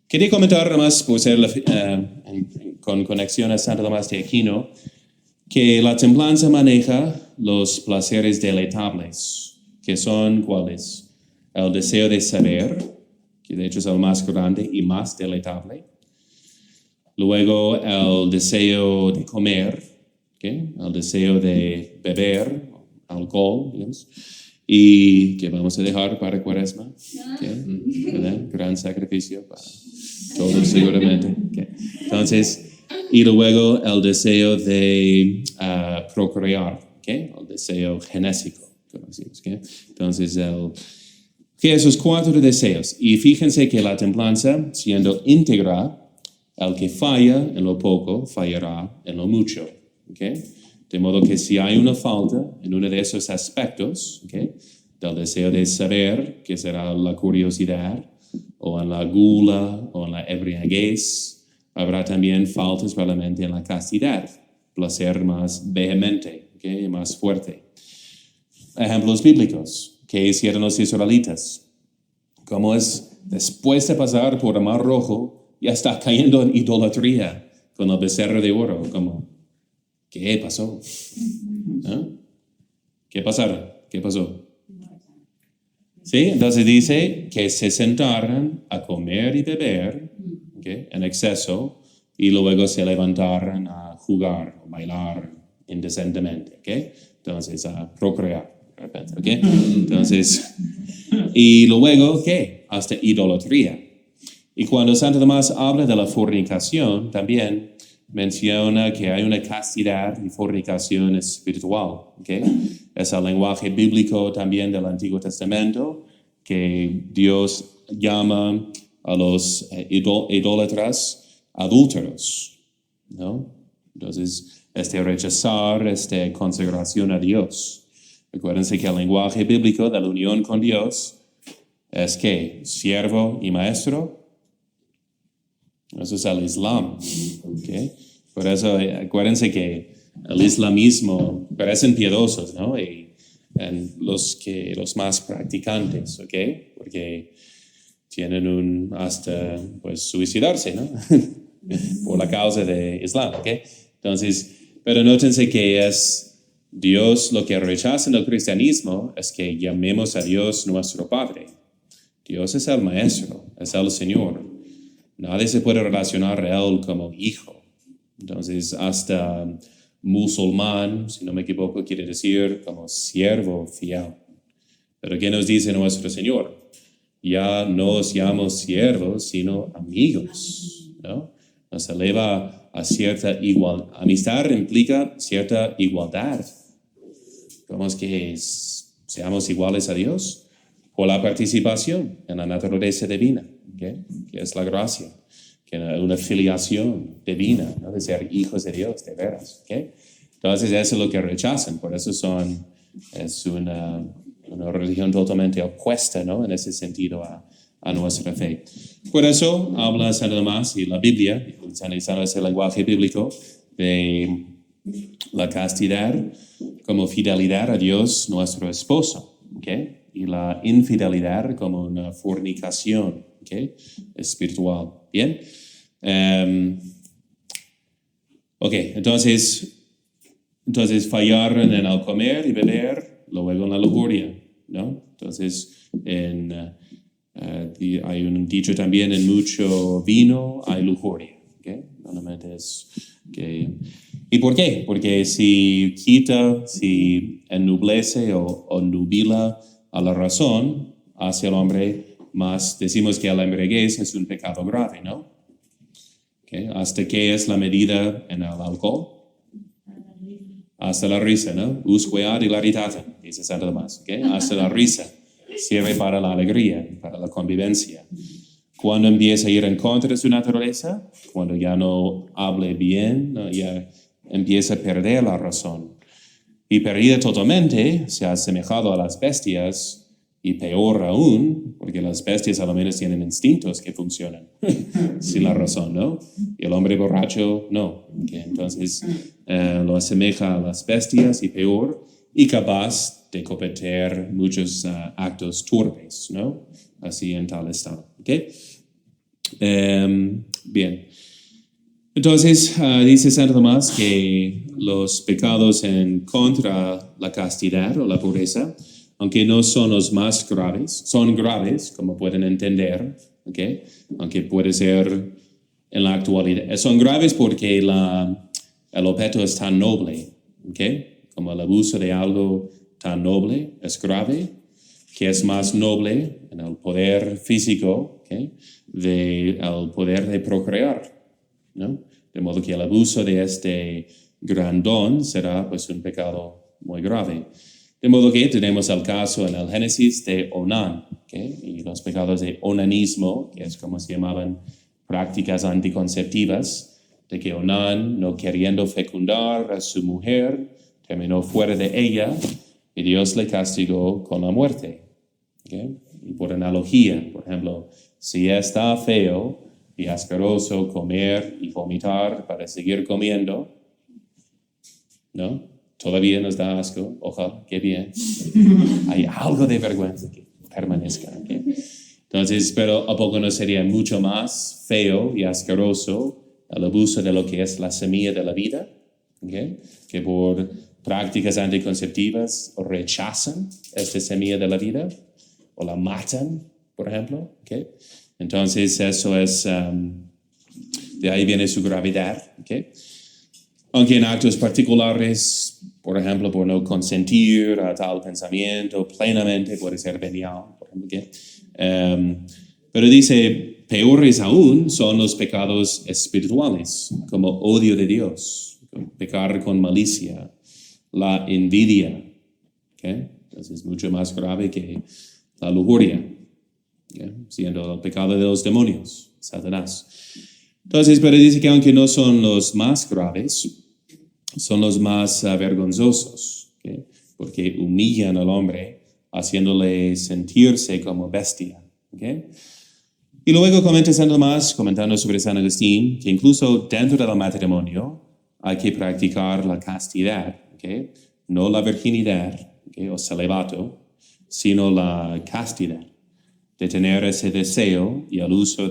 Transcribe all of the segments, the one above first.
Quería comentar más, por ser con conexión a Santo Tomás de Aquino, que la templanza maneja los placeres deleitables, que son ¿cuáles? El deseo de saber, que de hecho es el más grande y más deleitable. Luego el deseo de comer, ¿okay? El deseo de beber alcohol, digamos, y que vamos a dejar para Cuaresma, ¿okay? ¿Verdad? Gran sacrificio para todos seguramente. ¿Okay? Entonces, y luego el deseo de procrear, ¿okay? El deseo genésico, como decimos, ¿okay? Entonces, esos 4 deseos. Y fíjense que la templanza, siendo íntegra, el que falla en lo poco, fallará en lo mucho. ¿Okay? De modo que si hay una falta en uno de esos aspectos, ¿okay? Del deseo de saber, que será la curiosidad, o en la gula, o en la embriaguez, habrá también faltas probablemente en la castidad, placer más vehemente, ¿okay? Más fuerte. Ejemplos bíblicos. ¿Qué hicieron los israelitas? ¿Cómo es después de pasar por el Mar Rojo, ya está cayendo en idolatría con el becerro de oro? Como, ¿qué pasó? ¿Ah? ¿Qué pasaron? ¿Qué pasó? Sí, entonces dice que se sentaron a comer y beber, ¿okay? En exceso, y luego se levantaron a jugar o bailar indecentemente, ¿okay? Entonces a procrear de repente, ¿okay? Entonces, y luego, ¿qué? Hasta idolatría. Y cuando Santo Tomás habla de la fornicación, también menciona que hay una castidad y fornicación espiritual. ¿Okay? Es el lenguaje bíblico también del Antiguo Testamento, que Dios llama a los idólatras adúlteros, ¿no? Entonces, rechazar, consagración a Dios. Recuérdense que el lenguaje bíblico de la unión con Dios es que siervo y maestro. Eso es el Islam, ¿okay? Por eso, acuérdense que el islamismo parecen piadosos, ¿no? Y los más practicantes, ¿ok? Porque tienen hasta, pues, suicidarse, ¿no? Por la causa de Islam, ¿ok? Entonces, pero nótense que es Dios lo que rechaza en el cristianismo es que llamemos a Dios nuestro Padre. Dios es el Maestro, es el Señor. Nadie se puede relacionar a Él como hijo. Entonces, hasta musulmán, si no me equivoco, quiere decir como siervo fiel. Pero ¿qué nos dice nuestro Señor? Ya no os llamo siervos, sino amigos, ¿no? Nos eleva a cierta igualdad. Amistad implica cierta igualdad. ¿Cómo es que seamos iguales a Dios? Por la participación en la naturaleza divina, ¿okay? Que es la gracia, que es una filiación divina, ¿no? De ser hijos de Dios, de veras. ¿Okay? Entonces eso es lo que rechazan, por eso es una religión totalmente opuesta, ¿no? En ese sentido a nuestra fe. Por eso habla Santo Tomás y la Biblia, utilizando ese lenguaje bíblico, de la castidad como fidelidad a Dios, nuestro esposo, ¿okay? Y la infidelidad como una fornicación, ¿okay? Espiritual. ¿Bien? Ok, entonces fallaron en el comer y beber, luego en la lujuria, ¿no? Entonces, hay un dicho también, en mucho vino hay lujuria, ¿okay? Normalmente es que... ¿Y por qué? Porque si ennublece o nubila a la razón hacia el hombre más, decimos que la embriaguez es un pecado grave, ¿no? ¿Okay? ¿Hasta qué es la medida en el alcohol? Hasta la risa, ¿no? Usque ad hilaritatem, dice Santo Tomás, ¿okay? Hasta la risa sirve para la alegría, para la convivencia. Cuando empieza a ir en contra de su naturaleza, cuando ya no hable bien, ¿no? Ya empieza a perder la razón. Y perdida totalmente, se ha asemejado a las bestias, y peor aún, porque las bestias a lo menos tienen instintos que funcionan sin la razón, ¿no? Y el hombre borracho no. Okay, entonces lo asemeja a las bestias y peor, y capaz de cometer muchos actos torpes, ¿no? Así en tal estado. ¿Okay? Bien. Entonces, dice Santo Tomás que los pecados en contra la castidad o la pureza, aunque no son los más graves, son graves, como pueden entender, ¿okay? Aunque puede ser en la actualidad. Son graves porque el objeto es tan noble, ¿okay? Como el abuso de algo tan noble es grave, que es más noble en el poder físico, ¿okay? El poder de procrear, ¿no? De modo que el abuso de este gran don será pues un pecado muy grave. De modo que tenemos el caso en el Génesis de Onán, ¿okay? Y los pecados de onanismo, que es como se llamaban prácticas anticonceptivas, de que Onán, no queriendo fecundar a su mujer, terminó fuera de ella y Dios le castigó con la muerte. ¿Okay? Y por analogía, por ejemplo, si está feo y asqueroso comer y vomitar para seguir comiendo, ¿no? Todavía nos da asco, ojalá, qué bien. Hay algo de vergüenza que permanezca. ¿Okay? Entonces, pero ¿a poco no sería mucho más feo y asqueroso el abuso de lo que es la semilla de la vida? ¿Okay? Que por prácticas anticonceptivas rechazan esta semilla de la vida o la matan, por ejemplo. ¿Okay? Entonces, eso es, de ahí viene su gravedad. ¿Okay? Aunque en actos particulares, por ejemplo, por no consentir a tal pensamiento plenamente, puede ser venial, por ejemplo. ¿Okay? Pero dice, peores aún son los pecados espirituales, como odio de Dios, pecar con malicia, la envidia. ¿Okay? Entonces es mucho más grave que la lujuria, ¿okay? Siendo el pecado de los demonios, Satanás. Entonces, pero dice que aunque no son los más graves, son los más vergonzosos, ¿okay? Porque humillan al hombre, haciéndole sentirse como bestia. ¿Okay? Y luego comenta Santo Tomás, comentando sobre San Agustín, que incluso dentro del matrimonio hay que practicar la castidad, ¿okay? No la virginidad, ¿okay? O celibato, sino la castidad, de tener ese deseo y el uso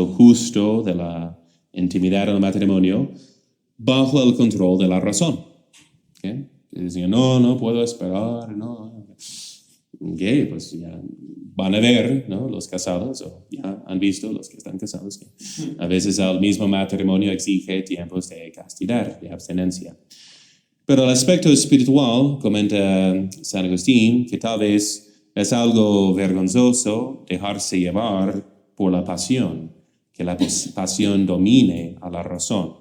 justo de la intimidad del matrimonio bajo el control de la razón. ¿Okay? Dicen, no puedo esperar, no. Okay, pues ya van a ver, ¿no? Los casados, o ya han visto los que están casados, que a veces el mismo matrimonio exige tiempos de castidad, de abstinencia. Pero el aspecto espiritual, comenta San Agustín, que tal vez es algo vergonzoso dejarse llevar por la pasión, que la pasión domine a la razón.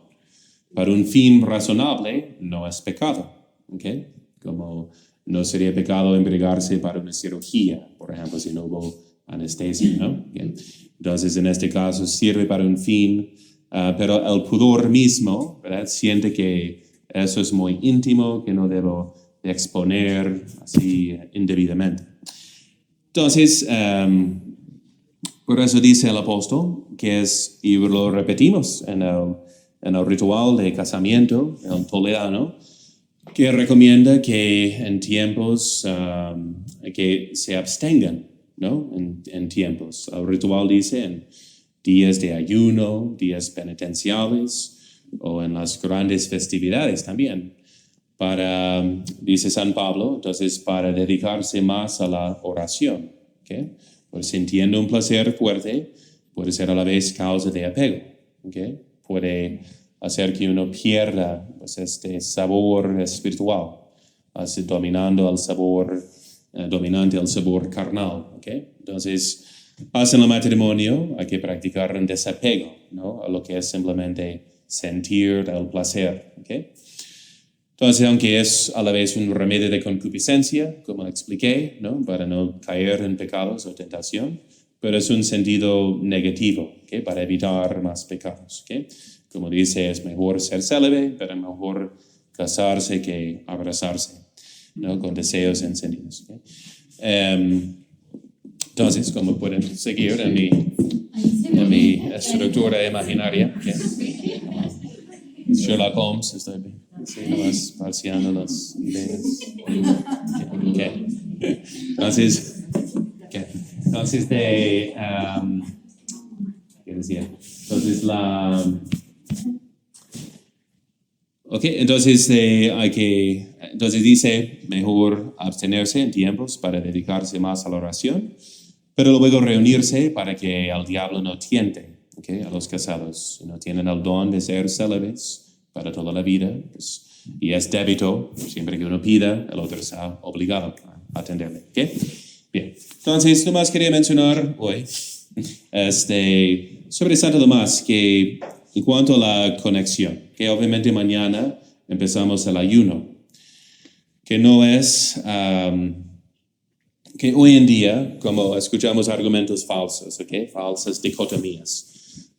Para un fin razonable no es pecado, ¿okay? Como no sería pecado embriagarse para una cirugía, por ejemplo, si no hubo anestesia, ¿no? ¿Okay? Entonces, en este caso, sirve para un fin, pero el pudor mismo, ¿verdad? Siente que eso es muy íntimo, que no debo exponer así indebidamente. Entonces, por eso dice el apóstol, que es, y lo repetimos en el ritual de casamiento, el toledano, que recomienda que en tiempos que se abstengan, ¿no? En tiempos. El ritual dice en días de ayuno, días penitenciales o en las grandes festividades también. Dice San Pablo, entonces para dedicarse más a la oración, ¿okay? Pues sintiendo un placer fuerte, puede ser a la vez causa de apego, ¿okay? Puede hacer que uno pierda pues, este sabor espiritual, así dominante el sabor carnal. ¿Okay? Entonces, en el matrimonio hay que practicar un desapego, ¿no? A lo que es simplemente sentir el placer. ¿Okay? Entonces, aunque es a la vez un remedio de concupiscencia, como expliqué, ¿no? Para no caer en pecados o tentación, pero es un sentido negativo, ¿okay? Para evitar más pecados. ¿Okay? Como dice, es mejor ser célibe, pero mejor casarse que abrazarse, ¿no? Con deseos encendidos. ¿Okay? Entonces, como pueden seguir en mi estructura imaginaria, ¿okay? Sherlock Holmes, estoy nomás parciando las ideas. Okay. Entonces, decía. Entonces, entonces entonces dice, mejor abstenerse en tiempos para dedicarse más a la oración, pero luego reunirse para que al diablo no tiente, a los casados. Si no tienen el don de ser célibes para toda la vida, pues, y es débito, siempre que uno pida, el otro está obligado a atenderle. Bien, entonces, nomás quería mencionar hoy sobre Santo Tomás, que en cuanto a la conexión, que obviamente mañana empezamos el ayuno, que no es, que hoy en día, como escuchamos argumentos falsos, falsas dicotomías.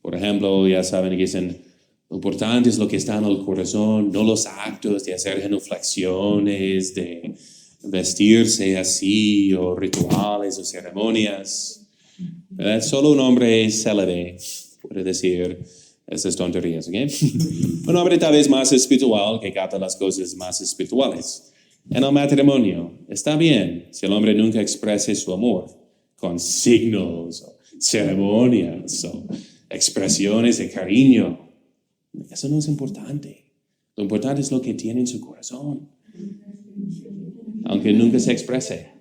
Por ejemplo, ya saben que dicen, lo importante es lo que está en el corazón, no los actos de hacer genuflexiones, de vestirse así, o rituales o ceremonias. ¿Verdad? Solo un hombre célibe puede decir esas tonterías. Un hombre tal vez más espiritual que capta las cosas más espirituales. En el matrimonio está bien si el hombre nunca exprese su amor con signos, o ceremonias, o expresiones de cariño. Eso no es importante. Lo importante es lo que tiene en su corazón, aunque nunca se exprese.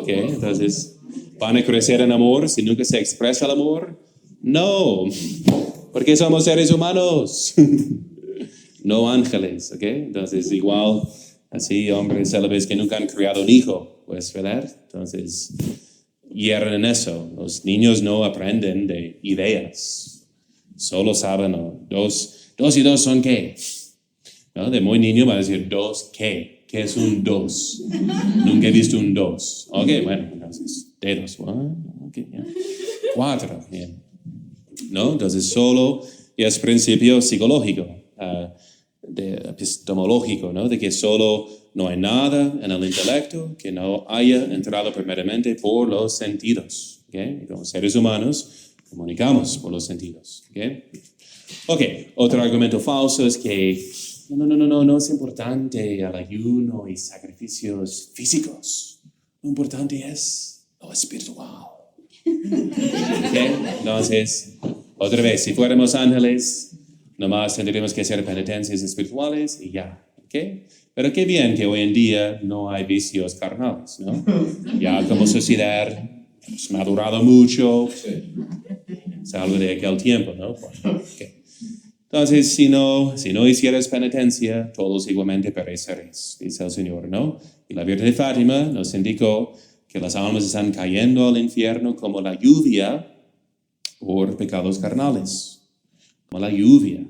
Entonces, ¿van a crecer en amor si nunca se expresa el amor? No, porque somos seres humanos, no ángeles, Entonces, igual, así, hombres célibes que nunca han criado un hijo, pues, ¿verdad? Entonces, hierran en eso. Los niños no aprenden de ideas, solo saben, dos y dos son ¿qué? ¿No? De muy niño va a decir, ¿dos qué? ¿Qué es un 2? Nunca he visto un 2. Bueno, entonces, dedos. 4, bien. ¿No? Entonces, solo es principio psicológico, epistemológico, ¿no? De que solo no hay nada en el intelecto que no haya entrado primeramente por los sentidos. Y como seres humanos, comunicamos por los sentidos. Otro argumento falso es que no es importante el ayuno y sacrificios físicos. Lo importante es lo espiritual. Entonces, otra vez, si fuéramos ángeles, nomás tendríamos que hacer penitencias espirituales y ya. Pero qué bien que hoy en día no hay vicios carnales, ¿no? Ya como sociedad hemos madurado mucho. Es algo de aquel tiempo, ¿no? Entonces, si no hicieras penitencia, todos igualmente pereceréis, dice el Señor, ¿no? Y la Virgen de Fátima nos indicó que las almas están cayendo al infierno como la lluvia por pecados carnales, como la lluvia.